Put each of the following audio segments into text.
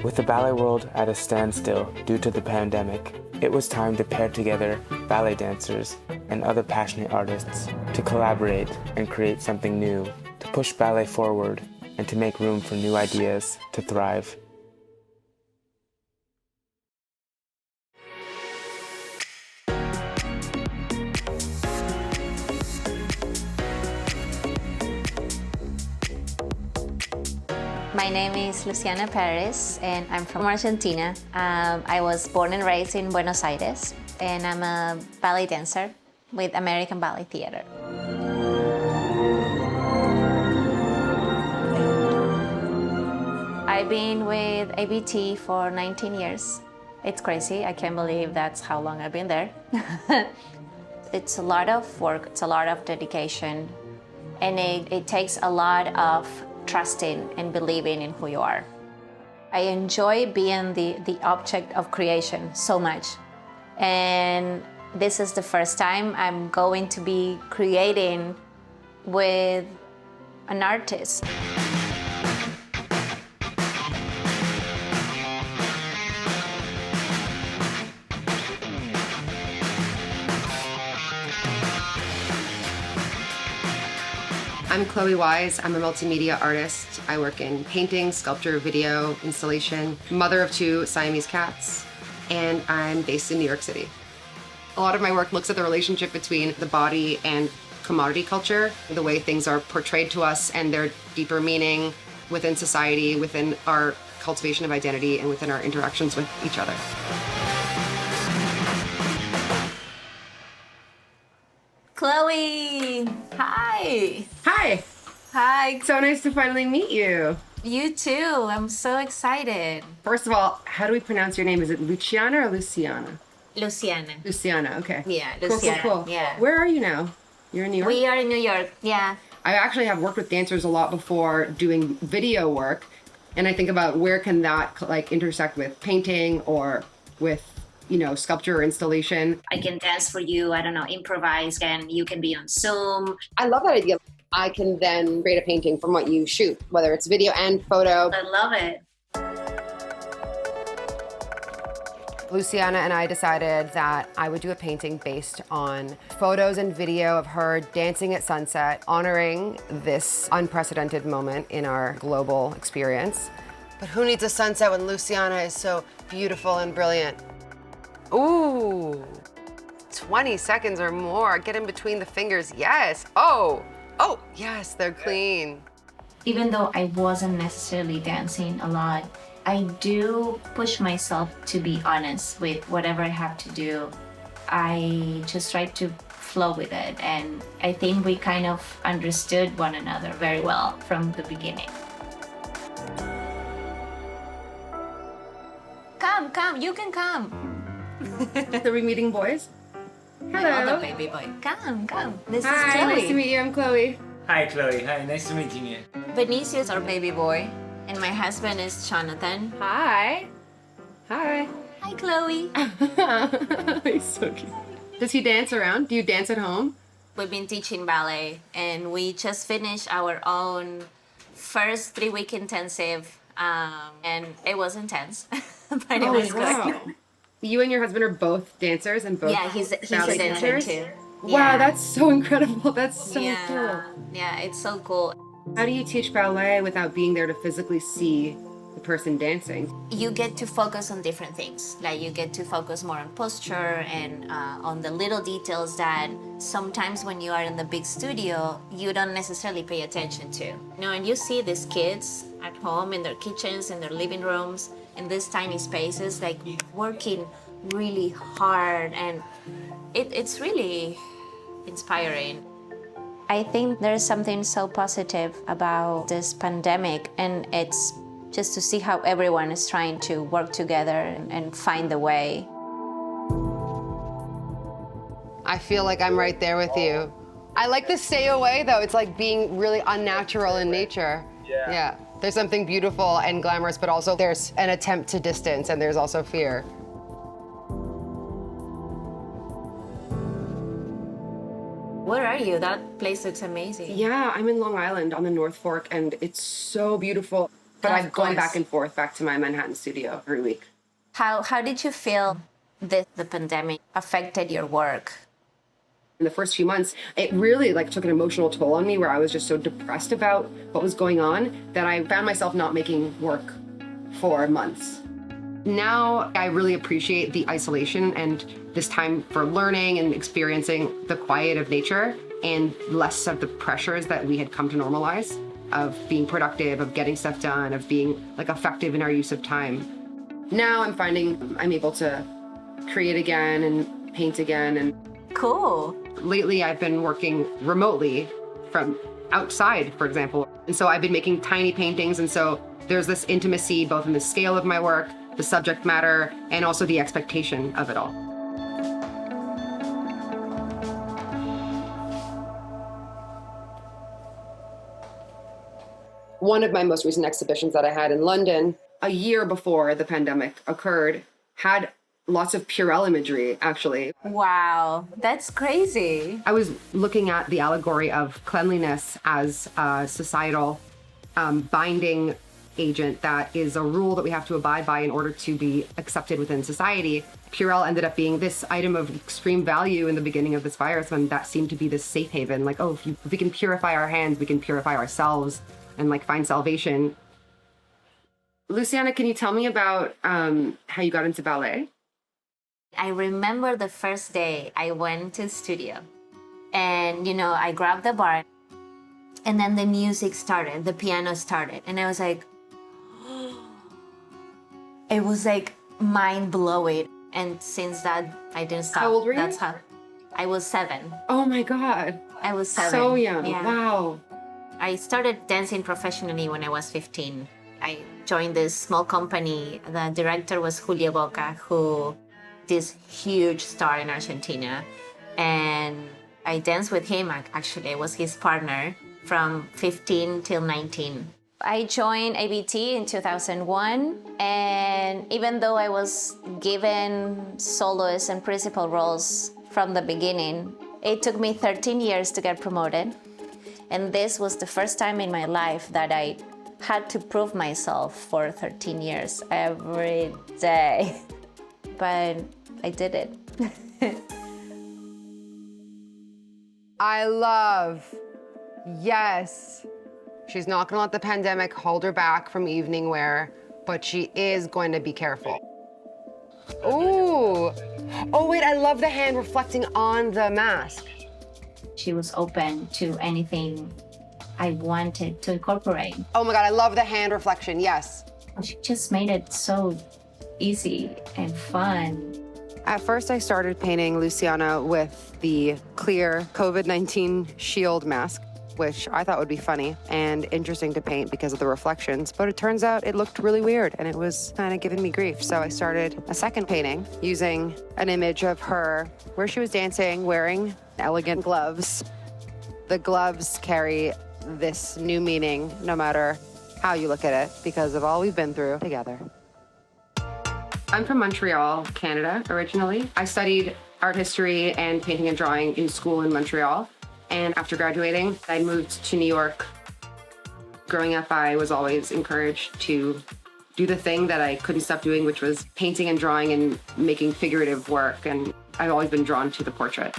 With the ballet world at a standstill due to the pandemic, it was time to pair together ballet dancers and other passionate artists to collaborate and create something new, to push ballet forward and to make room for new ideas to thrive. My name is Luciana Paris and I'm from Argentina. I was born and raised in Buenos Aires and I'm a ballet dancer with American Ballet Theatre. I've been with ABT for 19 years. It's crazy, I can't believe that's how long I've been there. It's a lot of work, it's a lot of dedication, and it takes a lot of trusting and believing in who you are. I enjoy being the object of creation so much. And this is the first time I'm going to be creating with an artist. I'm Chloe Wise. I'm a multimedia artist. I work in painting, sculpture, video, installation, mother of 2 Siamese cats, and I'm based in New York City. A lot of my work looks at the relationship between the body and commodity culture, the way things are portrayed to us and their deeper meaning within society, within our cultivation of identity, and within our interactions with each other. Chloe, hi. Hi. Hi. So nice to finally meet you. You too, I'm so excited. First of all, how do we pronounce your name? Is it Luciana or Luciana? Luciana. Luciana, okay. Yeah, Cool, Luciana. cool, cool. Yeah. Where are you now? You're in New York? We are in New York, yeah. I actually have worked with dancers a lot before doing video work, and I think about where can that like intersect with painting or with, you know, sculpture or installation. I can dance for you, I don't know, improvise, and you can be on Zoom. I love that idea. I can then create a painting from what you shoot, whether it's video and photo. I love it. Luciana and I decided that I would do a painting based on photos and video of her dancing at sunset, honoring this unprecedented moment in our global experience. But who needs a sunset when Luciana is so beautiful and brilliant? Ooh, 20 seconds or more. Get in between the fingers, yes. Oh, yes, they're clean. Even though I wasn't necessarily dancing a lot, I do push myself to be honest with whatever I have to do. I just try to flow with it, and I think we kind of understood one another very well from the beginning. Come, you can come. Are we meeting boys? Hello. Other baby boy. Come. This is Hi, Chloe. nice to meet you. I'm Chloe. Hi, Chloe. Hi, nice to meeting you. Vinicius, our baby boy, and my husband is Jonathan. Hi. Hi. Hi, Chloe. He's so cute. Does he dance around? Do you dance at home? We've been teaching ballet, and we just finished our own first 3-week intensive, and it was intense, but it was good. You and your husband are both dancers and both Yeah, he's a ballet dancer dancers? too. Wow, Yeah. that's so incredible. That's so Yeah, it's so cool. cool. How do you teach ballet without being there to physically see the person dancing? You get to focus on different things. Like you get to focus more on posture and on the little details that sometimes when you are in the big studio, you don't necessarily pay attention to. You know, and you see these kids at home in their kitchens, in their living rooms, in these tiny spaces, like working really hard, and it's really inspiring. I think there's something so positive about this pandemic, and it's just to see how everyone is trying to work together and find the way. I feel like I'm right there with you. I like the stay away though. It's like being really unnatural in nature. Yeah. There's something beautiful and glamorous, but also there's an attempt to distance and there's also fear. Where are you? That place looks amazing. Yeah, I'm in Long Island on the North Fork and it's so beautiful. But Of I've gone course. back and forth back to my Manhattan studio every week. How did you feel that the pandemic affected your work? In the first few months, it really took an emotional toll on me where I was just so depressed about what was going on that I found myself not making work for months. Now I really appreciate the isolation and this time for learning and experiencing the quiet of nature and less of the pressures that we had come to normalize of being productive, of getting stuff done, of being effective in our use of time. Now I'm finding I'm able to create again and paint again. And Cool. lately I've been working remotely from outside, for example. And so I've been making tiny paintings. And so there's this intimacy both in the scale of my work, the subject matter, and also the expectation of it all. One of my most recent exhibitions that I had in London, a year before the pandemic occurred, had lots of Purell imagery, actually. Wow, that's crazy. I was looking at the allegory of cleanliness as a societal binding agent that is a rule that we have to abide by in order to be accepted within society. Purell ended up being this item of extreme value in the beginning of this virus, when that seemed to be this safe haven. If we can purify our hands, we can purify ourselves and find salvation. Luciana, can you tell me about how you got into ballet? I remember the first day I went to the studio and, I grabbed the bar and then the music started, the piano started. And I was like, it was mind blowing. And since that, I didn't stop. How old were you? That's how I was 7. Oh my God. I was 7. So young. Yeah. Wow. I started dancing professionally when I was 15. I joined this small company. The director was Julio Boca, who this huge star in Argentina. And I danced with him, actually. I was his partner from 15 till 19. I joined ABT in 2001. And even though I was given soloist and principal roles from the beginning, it took me 13 years to get promoted. And this was the first time in my life that I had to prove myself for 13 years every day. But I did it. I love, yes. She's not gonna let the pandemic hold her back from evening wear, but she is going to be careful. Ooh. Oh wait, I love the hand reflecting on the mask. She was open to anything I wanted to incorporate. Oh my God, I love the hand reflection, yes. She just made it so easy and fun. At first, I started painting Luciana with the clear COVID-19 shield mask, which I thought would be funny and interesting to paint because of the reflections, but it turns out it looked really weird and it was kind of giving me grief. So I started a second painting using an image of her where she was dancing, wearing elegant gloves. The gloves carry this new meaning no matter how you look at it because of all we've been through together. I'm from Montreal, Canada, originally. I studied art history and painting and drawing in school in Montreal. And after graduating, I moved to New York. Growing up, I was always encouraged to do the thing that I couldn't stop doing, which was painting and drawing and making figurative work. And I've always been drawn to the portrait.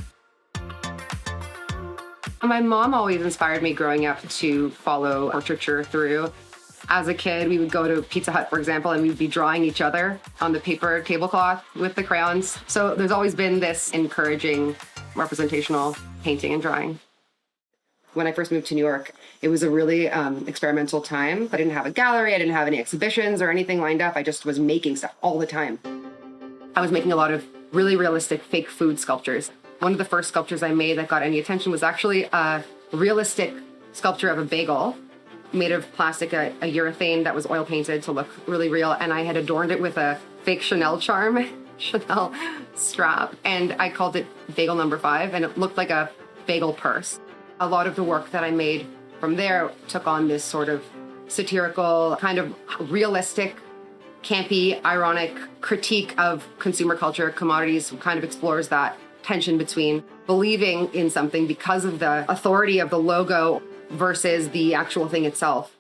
My mom always inspired me growing up to follow portraiture through. As a kid, we would go to Pizza Hut, for example, and we'd be drawing each other on the paper tablecloth with the crayons. So there's always been this encouraging representational painting and drawing. When I first moved to New York, it was a really experimental time. I didn't have a gallery, I didn't have any exhibitions or anything lined up. I just was making stuff all the time. I was making a lot of really realistic fake food sculptures. One of the first sculptures I made that got any attention was actually a realistic sculpture of a bagel made of plastic, a urethane that was oil painted to look really real. And I had adorned it with a fake Chanel charm, Chanel strap. And I called it Bagel Number 5, and it looked like a bagel purse. A lot of the work that I made from there took on this sort of satirical, kind of realistic, campy, ironic critique of consumer culture. Commodities kind of explores that tension between believing in something because of the authority of the logo versus the actual thing itself.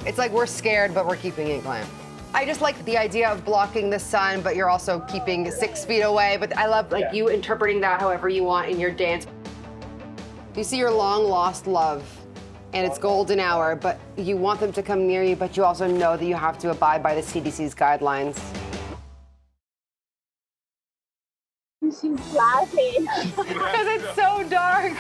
It's like we're scared, but we're keeping it glam. I just like the idea of blocking the sun, but you're also keeping 6 feet away. But I love like you interpreting that however you want in your dance. You see your long lost love and it's golden hour, but you want them to come near you, but you also know that you have to abide by the CDC's guidelines. She's laughing. Because it's so dark.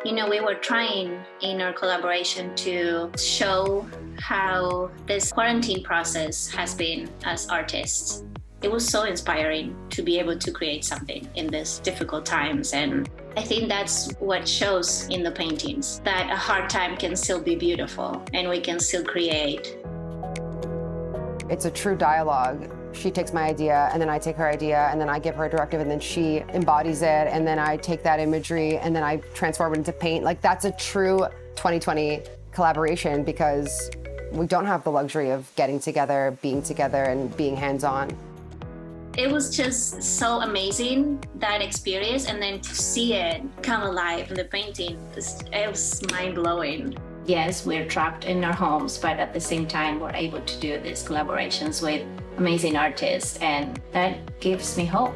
You know, we were trying in our collaboration to show how this quarantine process has been as artists. It was so inspiring to be able to create something in these difficult times. And I think that's what shows in the paintings, that a hard time can still be beautiful and we can still create. It's a true dialogue. She takes my idea, and then I take her idea, and then I give her a directive, and then she embodies it, and then I take that imagery, and then I transform it into paint. Like, that's a true 2020 collaboration because we don't have the luxury of getting together, and being hands-on. It was just so amazing, that experience, and then to see it come alive in the painting, it was mind-blowing. Yes, we're trapped in our homes, but at the same time, we're able to do these collaborations with amazing artists, and that gives me hope.